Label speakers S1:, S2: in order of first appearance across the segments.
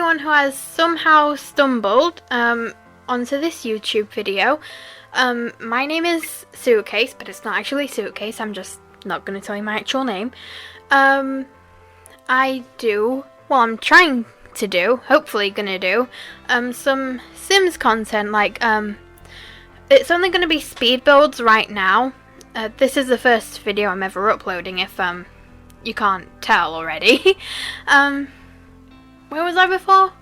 S1: anyone who has somehow stumbled onto this YouTube video. My name is Suitcase, but it's not actually Suitcase. I'm just not going to tell you my actual name. I'm trying to do, hopefully gonna do, some Sims content, like, it's only gonna be speed builds right now. This is the first video I'm ever uploading, if, you can't tell already. Where was I before?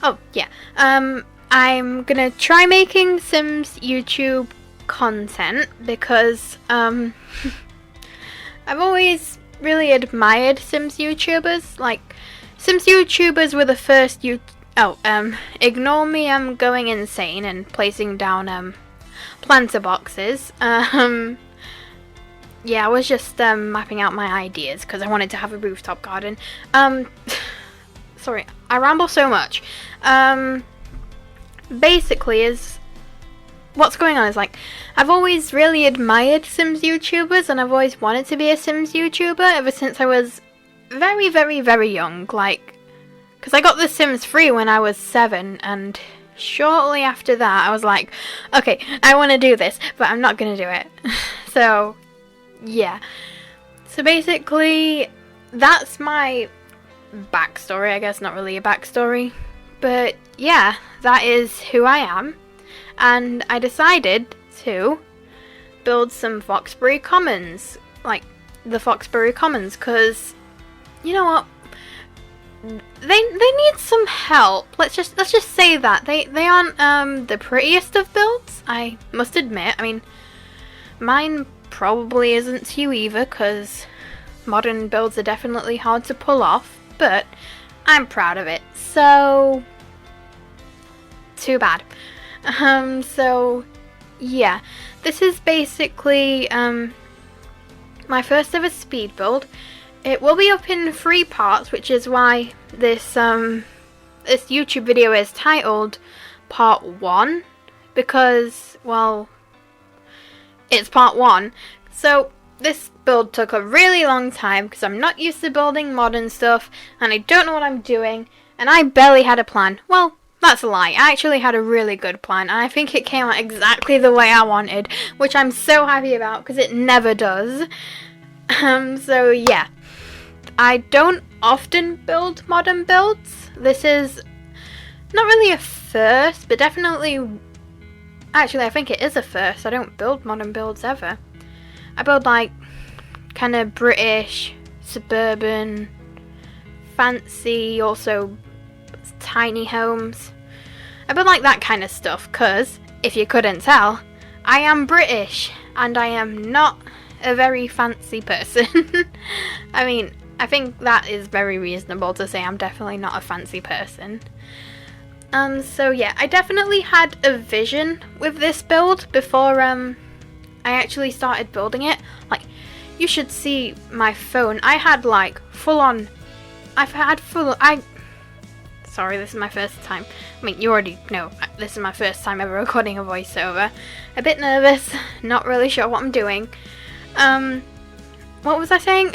S1: Oh, yeah. I'm gonna try making Sims YouTube content, because, I've always really admired Sims YouTubers. Like, Sims YouTubers were the first ignore me, I'm going insane and placing down, planter boxes. Yeah, I was just, mapping out my ideas, because I wanted to have a rooftop garden. Sorry, I ramble so much. Basically what's going on is, like, I've always really admired Sims YouTubers, and I've always wanted to be a Sims YouTuber ever since I was very, very, very young, like, because I got The Sims 3 when I was 7, and shortly after that I was like, okay, I want to do this, but I'm not going to do it. So, yeah. So basically, that's my backstory, I guess, not really a backstory, but yeah, that is who I am, and I decided to build some Foxbury Commons, like, the Foxbury Commons, because, you know what, they need some help. Let's just say that they aren't the prettiest of builds, I must admit. I mean, mine probably isn't to you either, because modern builds are definitely hard to pull off, but I'm proud of it, so too bad. So yeah, this is basically my first ever speed build. It will be up in 3 parts, which is why this YouTube video is titled Part 1, because, well, it's Part 1. So this build took a really long time, because I'm not used to building modern stuff, and I don't know what I'm doing, and I barely had a plan. Well, that's a lie. I actually had a really good plan, and I think it came out exactly the way I wanted, which I'm so happy about, because it never does. So yeah. I don't often build modern builds. This is not really a first, but definitely, actually I think it is a first. I don't build modern builds ever. I build, like, kind of British, suburban, fancy, also tiny homes. I build, like, that kind of stuff, because, if you couldn't tell, I am British, and I am not a very fancy person. I mean, I think that is very reasonable to say I'm definitely not a fancy person. So yeah, I definitely had a vision with this build before I actually started building it. Like, you should see my phone. I had, like, sorry, this is my first time. I mean, you already know, this is my first time ever recording a voiceover. A bit nervous, not really sure what I'm doing. What was I saying?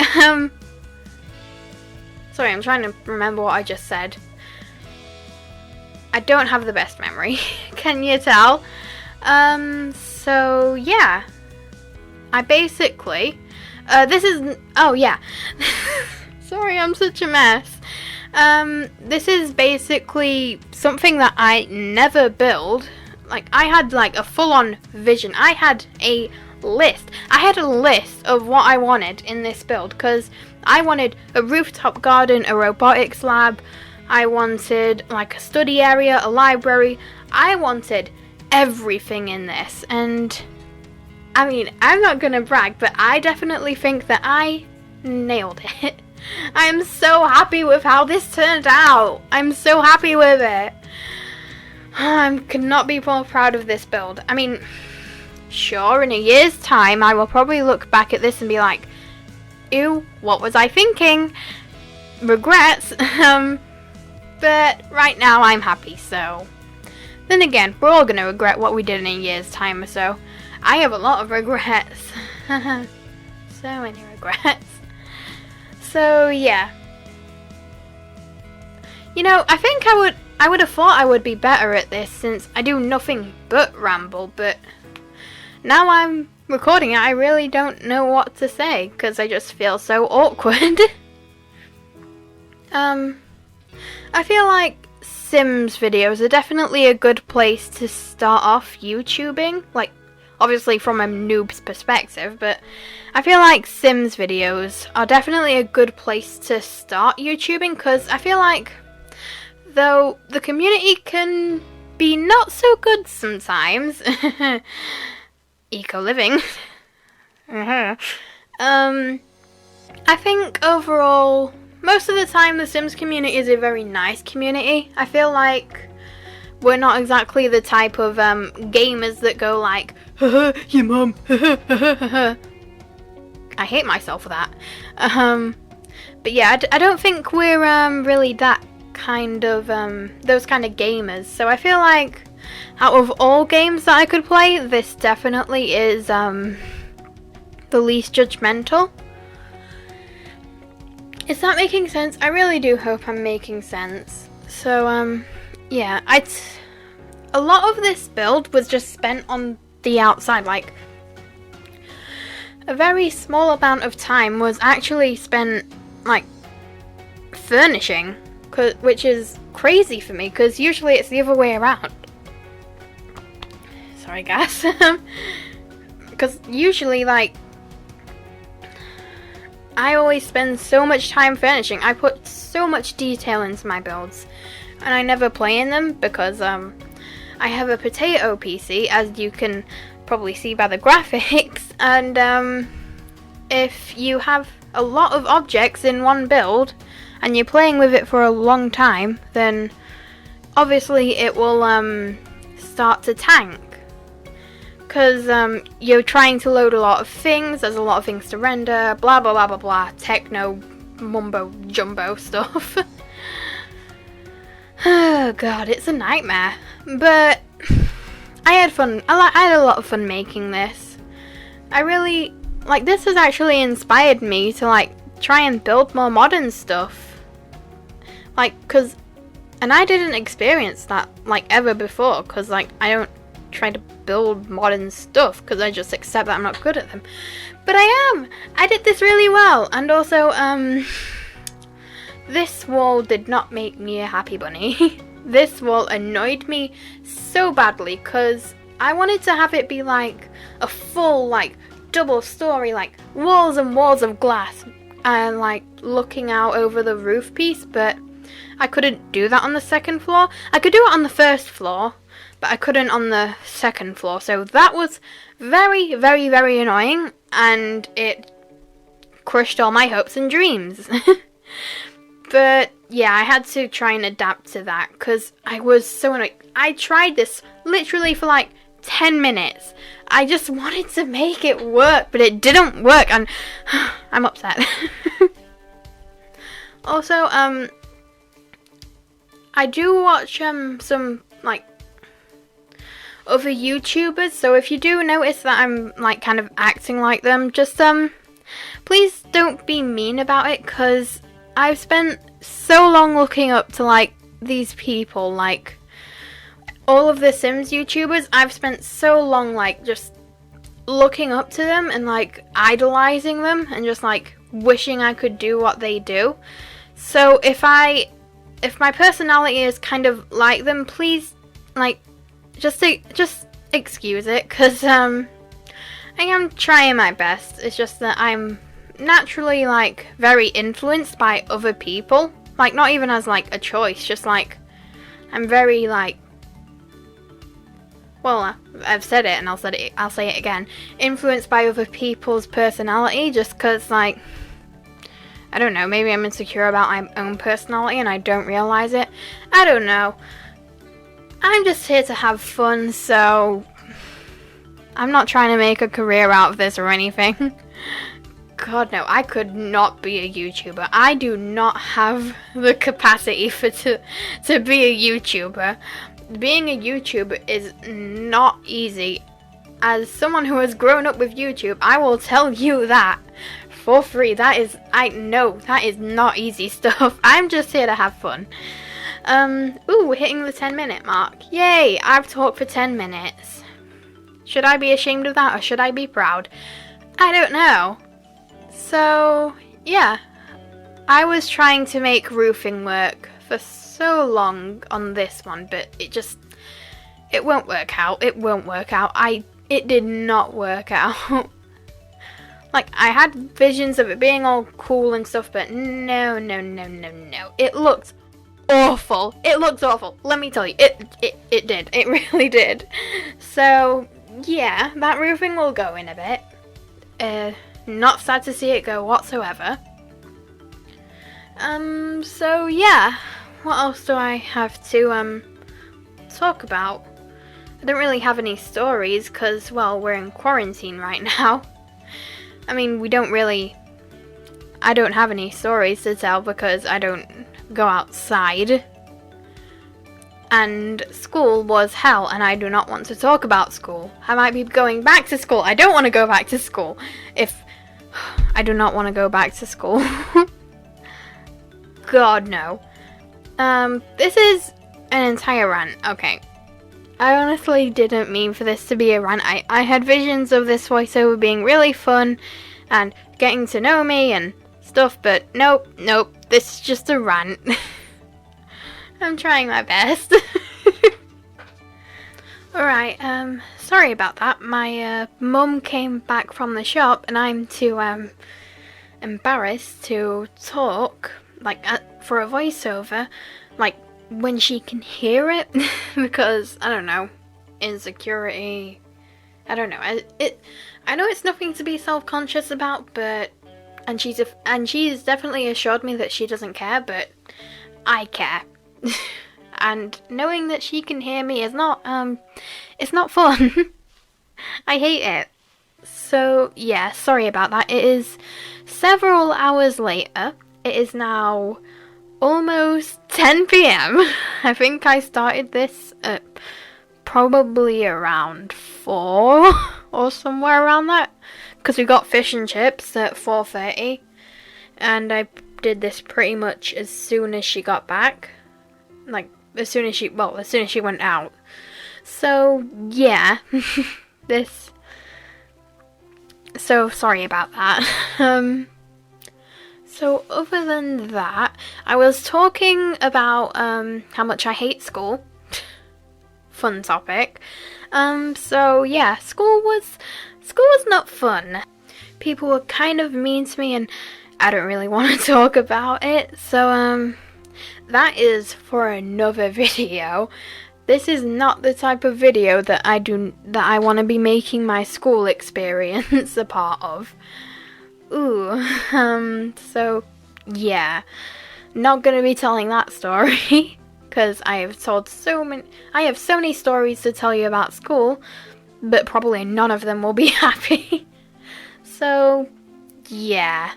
S1: Sorry, I'm trying to remember what I just said. I don't have the best memory, can you tell? So yeah. I basically, oh yeah. Sorry, I'm such a mess. This is basically something that I never build. Like, I had, like, a full-on vision. I had a list. I had a list of what I wanted in this build, because I wanted a rooftop garden, a robotics lab, I wanted, like, a study area, a library. I wanted everything in this, and I mean, I'm not gonna brag, but I definitely think that I nailed it. I am so happy with how this turned out. I'm so happy with it. I could not be more proud of this build. I mean, sure, in a year's time, I will probably look back at this and be like, ew, what was I thinking? Regrets. But right now, I'm happy, so. Then again, we're all gonna regret what we did in a year's time or so. I have a lot of regrets. So many regrets. So, yeah. You know, I think I would have thought I would be better at this since I do nothing but ramble, but now I'm recording it, I really don't know what to say because I just feel so awkward. I feel like Sims videos are definitely a good place to start off YouTubing, like obviously from a noob's perspective, but I feel like Sims videos are definitely a good place to start YouTubing because I feel like though the community can be not so good sometimes, eco-living, I think overall, most of the time the Sims community is a very nice community. I feel like we're not exactly the type of gamers that go like, haha, your mum, haha. I hate myself for that. But yeah, I don't think we're really that kind of those kind of gamers. So I feel like out of all games that I could play, this definitely is the least judgmental. Is that making sense? I really do hope I'm making sense. So yeah, a lot of this build was just spent on the outside. Like a very small amount of time was actually spent like furnishing, which is crazy for me because usually it's the other way around. Sorry guys. Because usually like I always spend so much time furnishing. I put so much detail into my builds and I never play in them because I have a potato PC, as you can probably see by the graphics, and if you have a lot of objects in one build and you're playing with it for a long time, then obviously it will start to tank because you're trying to load a lot of things, there's a lot of things to render, blah blah blah blah blah, techno mumbo jumbo stuff. Oh god, it's a nightmare. But I had fun. I had a lot of fun making this. I really like this has actually inspired me to like try and build more modern stuff. Like and I didn't experience that like ever before because like I don't try to build modern stuff because I just accept that I'm not good at them. But I am. I did this really well, and also this wall did not make me a happy bunny. This wall annoyed me so badly because I wanted to have it be like a full like double story, like walls and walls of glass and like looking out over the roof piece, but I couldn't do that on the second floor. I could do it on the first floor, but I couldn't on the second floor, so that was very, very, very annoying, and it crushed all my hopes and dreams. But yeah, I had to try and adapt to that because I was so annoyed. I tried this literally for like 10 minutes. I just wanted to make it work, but it didn't work, and I'm upset. Also, I do watch some like other YouTubers, so if you do notice that I'm like kind of acting like them, just please don't be mean about it because I've spent so long looking up to like these people, like all of the Sims YouTubers. I've spent so long like just looking up to them and like idolizing them and just like wishing I could do what they do. So if my personality is kind of like them, please like just excuse it because I am trying my best. It's just that I'm naturally like very influenced by other people, like not even as like a choice, just like I'm very like, well, I've said it and I'll say it again, influenced by other people's personality, just because like I don't know, maybe I'm insecure about my own personality and I don't realize it. I don't know. I'm just here to have fun, so I'm not trying to make a career out of this or anything. God no, I could not be a YouTuber. I do not have the capacity to be a YouTuber. Being a YouTuber is not easy. As someone who has grown up with YouTube, I will tell you that for free. I know that is not easy stuff. I'm just here to have fun. Ooh, we're hitting the 10-minute mark. Yay, I've talked for 10 minutes. Should I be ashamed of that or should I be proud? I don't know. So, yeah. I was trying to make roofing work for so long on this one, but it won't work out. It won't work out. It did not work out. Like, I had visions of it being all cool and stuff, but no. It looked awful. It looked awful. Let me tell you, it did. It really did. So, yeah, that roofing will go in a bit. Not sad to see it go whatsoever. So yeah, what else do I have to, talk about? I don't really have any stories, because, well, we're in quarantine right now. I mean, I don't have any stories to tell because I don't go outside. And school was hell, and I do not want to talk about school. I might be going back to school. I don't want to go back to school. I do not want to go back to school. God, no. This is an entire rant. Okay. I honestly didn't mean for this to be a rant. I had visions of this voiceover being really fun and getting to know me and stuff, but nope. This is just a rant. I'm trying my best. Alright, sorry about that. My mum came back from the shop and I'm too embarrassed to talk, like, for a voiceover, like, when she can hear it, because, I don't know, insecurity, I don't know, I know it's nothing to be self-conscious about, but, and she's definitely assured me that she doesn't care, but I care. And knowing that she can hear me is not, it's not fun. I hate it. So, yeah, sorry about that. It is several hours later. It is now almost 10 p.m. I think I started this at probably around 4 or somewhere around that. Because we got fish and chips at 4:30. And I did this pretty much as soon as she got back. Like, as soon as she went out. So, yeah. So, sorry about that. So, other than that, I was talking about, how much I hate school. Fun topic. So, yeah, school was not fun. People were kind of mean to me, and I don't really want to talk about it. So, that is for another video. This is not the type of video that I want to be making my school experience a part of. Ooh, so, yeah. Not gonna be telling that story, because I have so many stories to tell you about school, but probably none of them will be happy. So, yeah.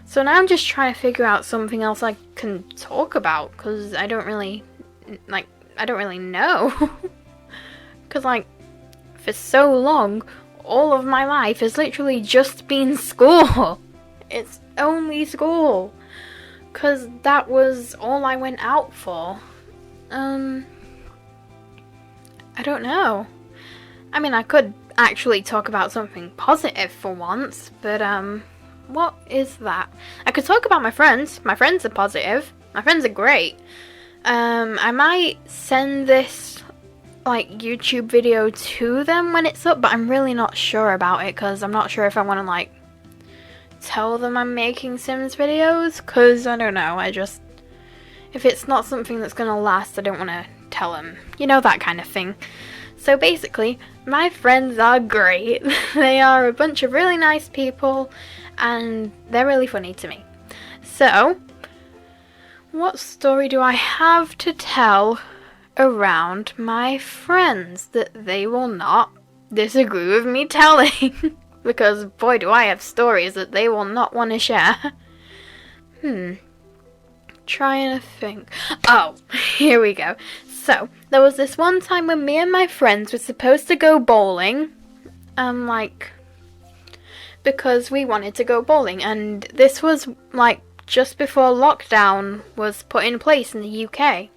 S1: So now I'm just trying to figure out something else I can talk about, because I don't really know. Because, like, for so long, all of my life has literally just been school. It's only school. Because that was all I went out for. I don't know. I mean, I could actually talk about something positive for once, but, what is that? I could talk about my friends. My friends are positive. My friends are great. I might send this, like, YouTube video to them when it's up, but I'm really not sure about it, because I'm not sure if I want to, like, tell them I'm making Sims videos, because, I don't know, if it's not something that's going to last, I don't want to tell them. You know, that kind of thing. So, basically, my friends are great. They are a bunch of really nice people, and they're really funny to me. So, what story do I have to tell around my friends that they will not disagree with me telling? Because, boy, do I have stories that they will not want to share. Trying to think. Oh, here we go. So, there was this one time when me and my friends were supposed to go bowling. Because we wanted to go bowling. And this was, like, just before lockdown was put in place in the UK.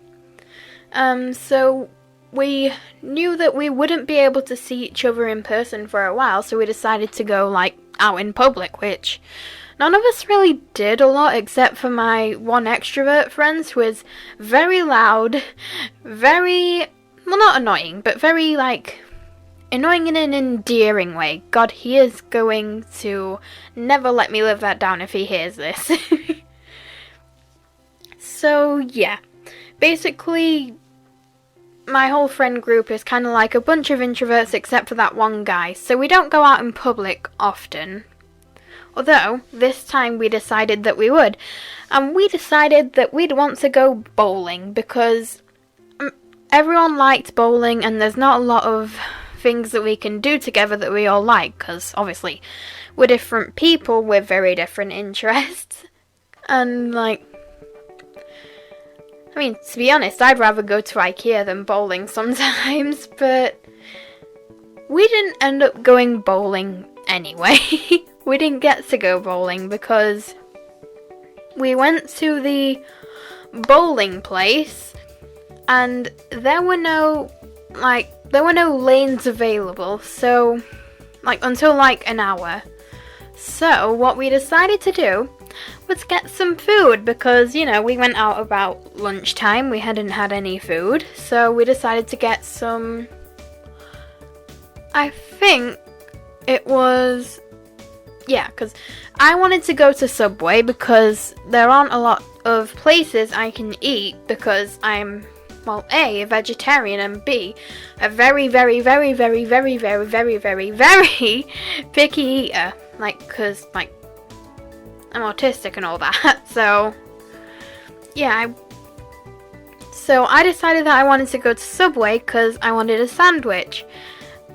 S1: So we knew that we wouldn't be able to see each other in person for a while, so we decided to go, like, out in public, which none of us really did a lot except for my one extrovert friend who is very loud, very, well, not annoying, but very, like, annoying in an endearing way. God, he is going to never let me live that down if he hears this. So, yeah. Basically, my whole friend group is kind of like a bunch of introverts except for that one guy, so we don't go out in public often. Although, this time we decided that we would. And we decided that we'd want to go bowling because everyone liked bowling and there's not a lot of things that we can do together that we all like, because obviously we're different people with very different interests. And, like, I mean, to be honest, I'd rather go to IKEA than bowling sometimes, but we didn't end up going bowling anyway. We didn't get to go bowling because we went to the bowling place and there were no lanes available, so, like, until like an hour. So what we decided to do was get some food because, you know, we went out about lunchtime, we hadn't had any food, so we decided to get some, I think it was, yeah, because I wanted to go to Subway because there aren't a lot of places I can eat because I'm, well, A, a vegetarian, and B, a very, very, very, very, very, very, very, very, very picky eater. Like, because, like, I'm autistic and all that. So, yeah, so I decided that I wanted to go to Subway because I wanted a sandwich.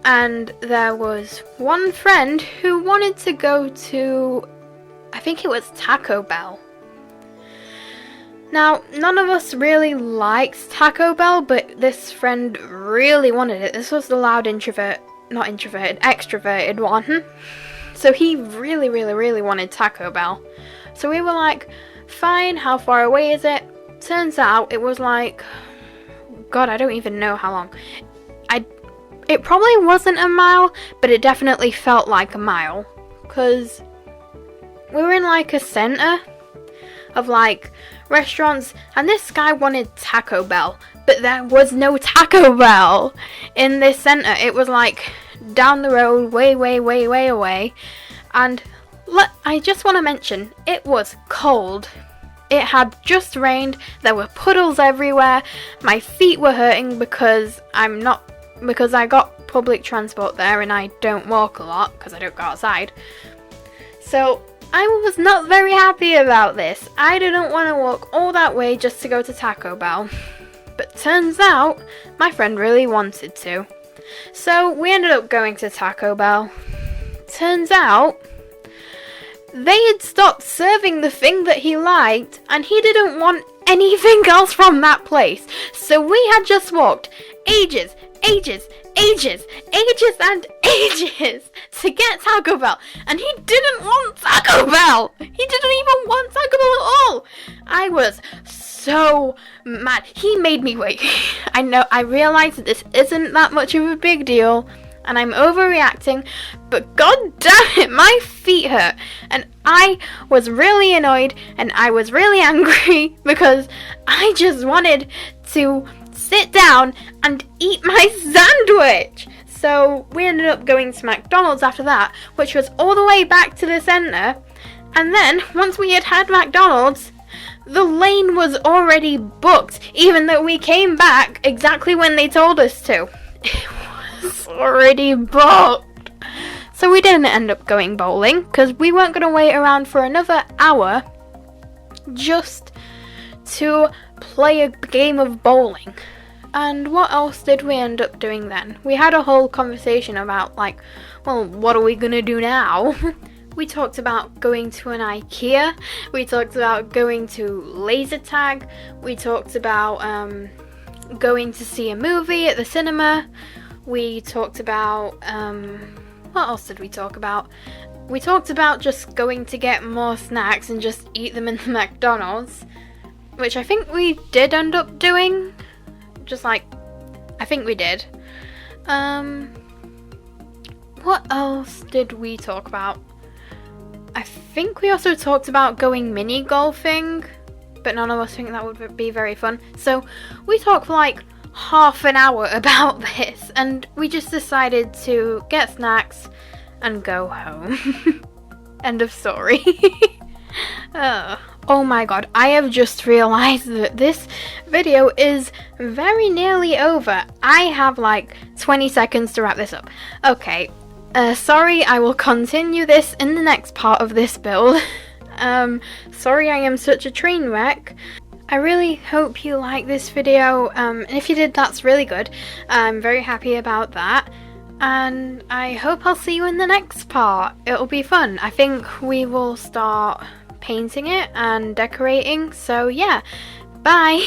S1: And there was one friend who wanted to go to, I think it was Taco Bell. Now, none of us really likes Taco Bell, but this friend really wanted it. This was the loud extroverted one. So he really, really, really wanted Taco Bell. So we were like, fine, how far away is it? Turns out it was like, God, I don't even know how long. It probably wasn't a mile, but it definitely felt like a mile. Because we were in like a center of like restaurants, and this guy wanted Taco Bell, but there was no Taco Bell in this center. It was like down the road, way, way, way, way away. And I just want to mention, it was cold. It had just rained, there were puddles everywhere, my feet were hurting because I got public transport there and I don't walk a lot because I don't go outside. So I was not very happy about this. I didn't want to walk all that way just to go to Taco Bell. But turns out my friend really wanted to. So we ended up going to Taco Bell. Turns out they had stopped serving the thing that he liked and he didn't want anything else from that place. So we had just walked ages and ages to get Taco Bell, and he didn't want Taco Bell. He didn't even want Taco Bell at all. I was so mad. He made me wait. I know, I realize that this isn't that much of a big deal and I'm overreacting, but god damn it, my feet hurt and I was really annoyed and I was really angry because I just wanted to sit down and eat my sandwich. So we ended up going to McDonald's after that, which was all the way back to the centre. And then once we had had McDonald's, the lane was already booked, even though we came back exactly when they told us to. It was already booked. So we didn't end up going bowling because we weren't going to wait around for another hour just to play a game of bowling. And what else did we end up doing then? We had a whole conversation about, like, well, what are we gonna do now? We talked about going to an IKEA. We talked about going to laser tag. We talked about going to see a movie at the cinema. We talked about, what else did we talk about? We talked about just going to get more snacks and just eat them in the McDonald's, which I think we did end up doing. just like, I think we did. What else did we talk about? I think we also talked about going mini golfing, but none of us think that would be very fun. So we talked for like half an hour about this, and we just decided to get snacks and go home. End of story. Oh my god, I have just realized that this video is very nearly over. I have like 20 seconds to wrap this up. Okay, sorry, I will continue this in the next part of this build. Sorry I am such a train wreck. I really hope you like this video, and if you did, that's really good. I'm very happy about that. And I hope I'll see you in the next part. It'll be fun. I think we will start painting it and decorating. So yeah, bye!